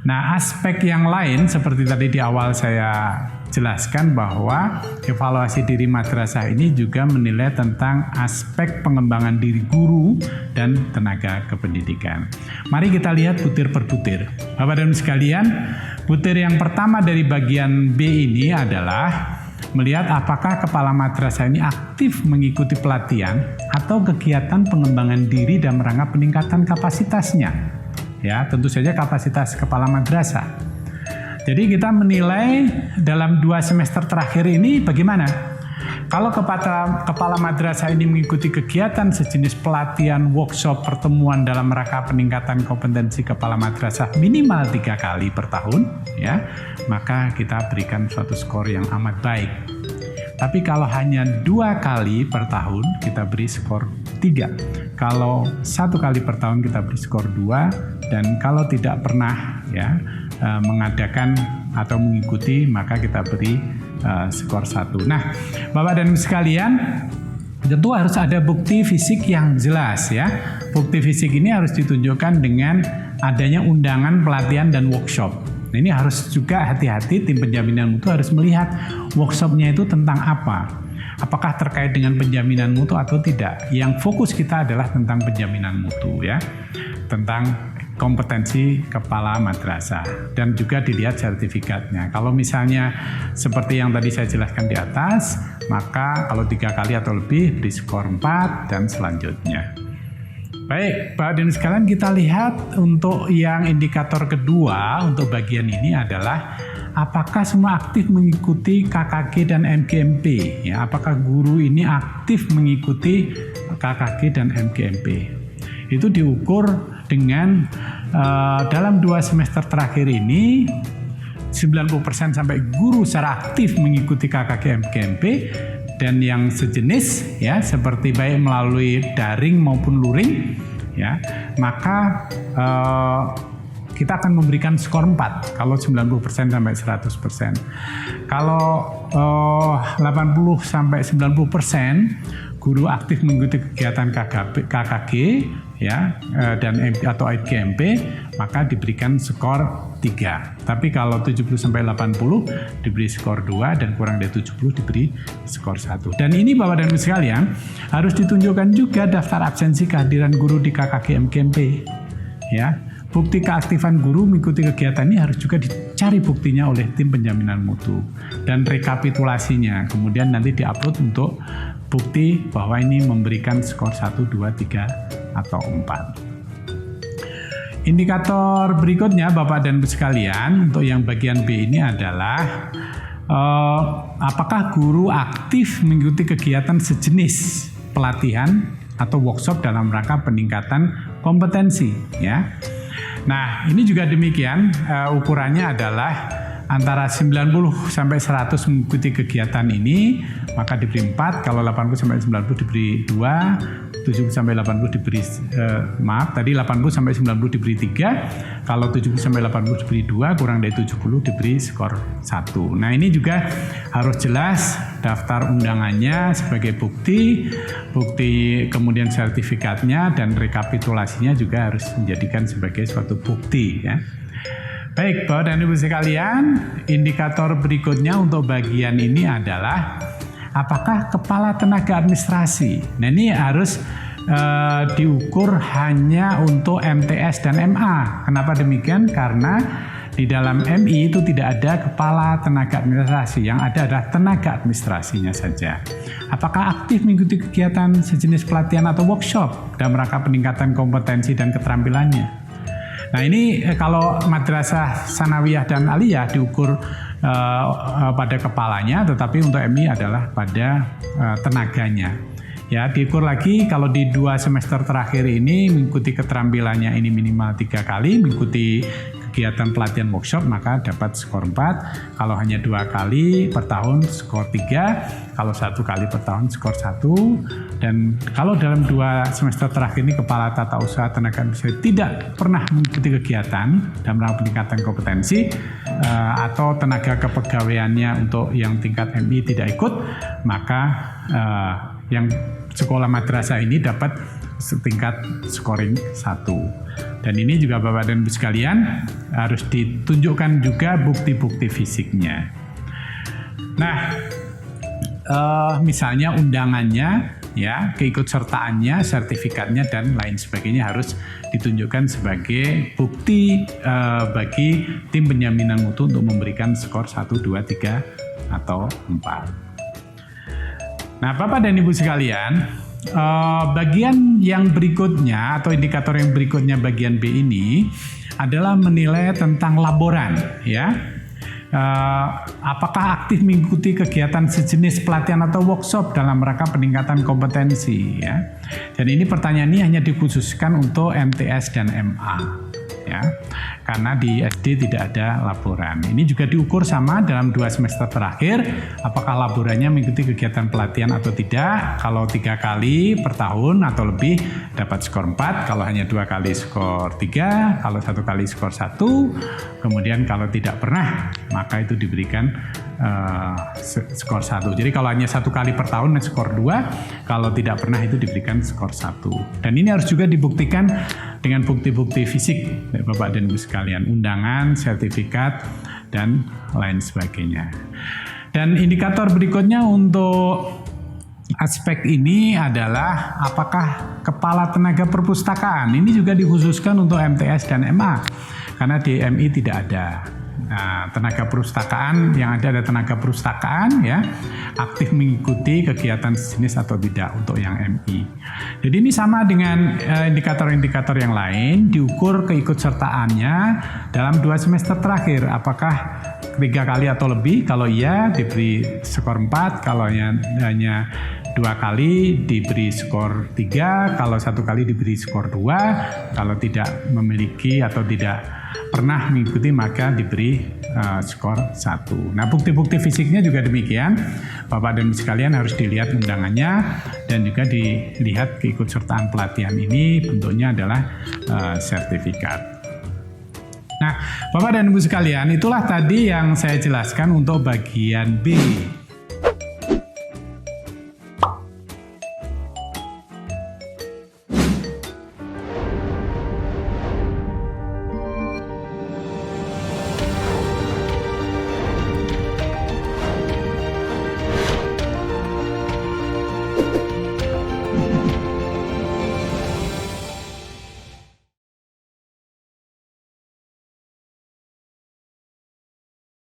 Nah, aspek yang lain seperti tadi di awal saya jelaskan bahwa evaluasi diri madrasah ini juga menilai tentang aspek pengembangan diri guru dan tenaga kependidikan. Mari kita lihat butir per butir. Bapak dan Ibu sekalian, butir yang pertama dari bagian B ini adalah melihat apakah kepala madrasah ini aktif mengikuti pelatihan atau kegiatan pengembangan diri dan rangka peningkatan kapasitasnya. Ya, tentu saja kapasitas kepala madrasah. Jadi kita menilai dalam 2 semester terakhir ini bagaimana? Kalau kepala madrasah ini mengikuti kegiatan sejenis pelatihan, workshop, pertemuan dalam rangka peningkatan kompetensi kepala madrasah minimal 3 kali per tahun, ya, maka kita berikan suatu skor yang amat baik. Tapi kalau hanya 2 kali per tahun, kita beri skor 3. Kalau 1 kali per tahun kita beri skor 2, dan kalau tidak pernah ya mengadakan atau mengikuti maka kita beri skor 1. Nah, Bapak dan Ibu sekalian, tentu harus ada bukti fisik yang jelas ya. Bukti fisik ini harus ditunjukkan dengan adanya undangan pelatihan dan workshop. Nah, ini harus juga hati-hati, tim penjaminan mutu harus melihat workshopnya itu tentang apa. Apakah terkait dengan penjaminan mutu atau tidak. Yang fokus kita adalah tentang penjaminan mutu ya. Tentang kompetensi kepala madrasah dan juga dilihat sertifikatnya. Kalau misalnya seperti yang tadi saya jelaskan di atas, maka kalau 3 kali atau lebih beri skor 4 dan selanjutnya. Baik, Bapak dan sekalian, kita lihat untuk yang indikator kedua untuk bagian ini adalah apakah semua aktif mengikuti KKG dan MGMP. Ya, apakah guru ini aktif mengikuti KKG dan MGMP. Itu diukur dengan dalam 2 semester terakhir ini 90% sampai guru secara aktif mengikuti KKG MGMP, dan yang sejenis ya seperti baik melalui daring maupun luring ya, maka kita akan memberikan skor 4 kalau 90% sampai 100%. Kalau 80 sampai 90% guru aktif mengikuti kegiatan KKG ya dan atau IGMP, maka diberikan skor 3. Tapi kalau 70 sampai 80 diberi skor 2 dan kurang dari 70 diberi skor 1. Dan ini Bapak dan Ibu sekalian harus ditunjukkan juga daftar absensi kehadiran guru di KKG MGMP ya. Bukti keaktifan guru mengikuti kegiatan ini harus juga dicari buktinya oleh tim penjaminan mutu dan rekapitulasinya. Kemudian nanti diupload untuk bukti bahwa ini memberikan skor 1, 2, 3, atau 4. Indikator berikutnya Bapak dan Ibu sekalian untuk yang bagian B ini adalah apakah guru aktif mengikuti kegiatan sejenis pelatihan atau workshop dalam rangka peningkatan kompetensi ya. Nah, ini juga demikian, ukurannya adalah antara 90 sampai 100 mengikuti kegiatan ini, maka diberi 4, kalau 80 sampai 90 diberi 2, 70 sampai 80 diberi 80 sampai 90 diberi 3, kalau 70 sampai 80 diberi 2, kurang dari 70 diberi skor 1. Nah, ini juga harus jelas daftar undangannya sebagai bukti kemudian sertifikatnya dan rekapitulasinya juga harus menjadikan sebagai suatu bukti ya. Baik, Bapak dan Ibu sekalian, indikator berikutnya untuk bagian ini adalah apakah kepala tenaga administrasi. Nah, ini harus diukur hanya untuk MTS dan MA. Kenapa demikian? Karena di dalam MI itu tidak ada kepala tenaga administrasi, yang ada adalah tenaga administrasinya saja. Apakah aktif mengikuti kegiatan sejenis pelatihan atau workshop dalam rangka peningkatan kompetensi dan keterampilannya? Nah, ini kalau madrasah sanawiyah dan aliyah diukur pada kepalanya, tetapi untuk MI adalah pada tenaganya. Ya, diukur lagi kalau di 2 semester terakhir ini mengikuti keterampilannya ini minimal 3 kali, mengikuti kegiatan pelatihan workshop maka dapat skor 4, kalau hanya 2 kali per tahun skor 3, kalau 1 kali per tahun skor 1, dan kalau dalam 2 semester terakhir ini kepala tata usaha tenaga administrasi tidak pernah mengikuti kegiatan dalam rangka peningkatan kompetensi atau tenaga kepegawaiannya untuk yang tingkat MI tidak ikut, maka yang sekolah madrasah ini dapat setingkat scoring 1. Dan ini juga Bapak dan Ibu sekalian harus ditunjukkan juga bukti-bukti fisiknya. Nah, misalnya undangannya, ya, keikutsertaannya, sertifikatnya dan lain sebagainya harus ditunjukkan sebagai bukti bagi tim penjaminan mutu untuk memberikan skor 1, 2, 3 atau 4. Nah, Bapak dan Ibu sekalian, bagian yang berikutnya atau indikator yang berikutnya bagian B ini adalah menilai tentang laboran, ya. Apakah aktif mengikuti kegiatan sejenis pelatihan atau workshop dalam rangka peningkatan kompetensi, ya. Dan ini pertanyaan ini hanya dikhususkan untuk MTS dan MA, ya. Karena di SD tidak ada laboran. Ini juga diukur sama dalam 2 semester terakhir, apakah laborannya mengikuti kegiatan pelatihan atau tidak. Kalau 3 kali per tahun atau lebih dapat skor 4, kalau hanya 2 kali skor 3, kalau 1 kali skor 1, kemudian kalau tidak pernah maka itu diberikan skor 1. Jadi kalau hanya 1 kali per tahun skor 2, kalau tidak pernah itu diberikan skor 1. Dan ini harus juga dibuktikan dengan bukti-bukti fisik Bapak dan Ibu sekalian, undangan, sertifikat, dan lain sebagainya. Dan indikator berikutnya untuk aspek ini adalah apakah kepala tenaga perpustakaan. Ini juga dikhususkan untuk MTS dan MA, karena di MI tidak ada. Nah, tenaga perpustakaan yang ada tenaga perpustakaan, ya, aktif mengikuti kegiatan sejenis atau tidak untuk yang MI. Jadi ini sama dengan indikator-indikator yang lain, diukur keikutsertaannya dalam 2 semester terakhir. Apakah 3 kali atau lebih? Kalau iya diberi skor 4, kalau hanya 2 kali diberi skor 3, kalau 1 kali diberi skor 2, kalau tidak memiliki atau tidak pernah mengikuti maka diberi skor 1. Nah, bukti-bukti fisiknya juga demikian. Bapak dan Ibu sekalian harus dilihat undangannya dan juga dilihat keikutsertaan pelatihan ini bentuknya adalah sertifikat. Nah, Bapak dan Ibu sekalian, itulah tadi yang saya jelaskan untuk bagian B.